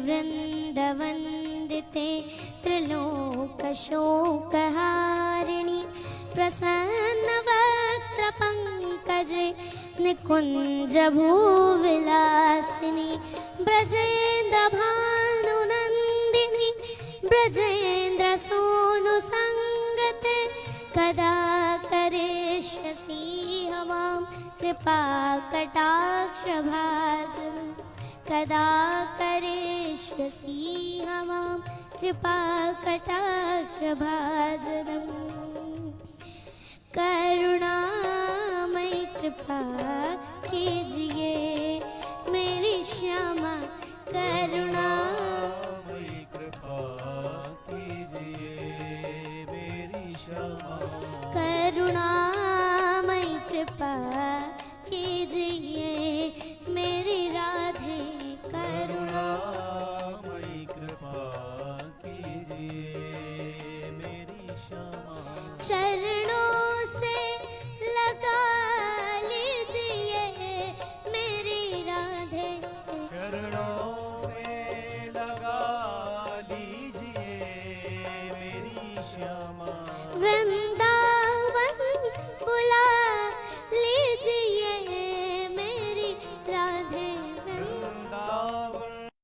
वृन्दवन्दिते त्रिलोकशोकहारिणि प्रसन्नवक्त्रपङ्कजे निकुञ्जभूविलासिनि ब्रजेन्द्रभानुनन्दिनि ब्रजेन्द्रसूनुसङ्गते कदा करिष्यसि मां कृपाकटाक्षभाजनं कदा करिष्यसि मां कृपाकटाक्षभाजनं करुणामयि कृपा कीजिए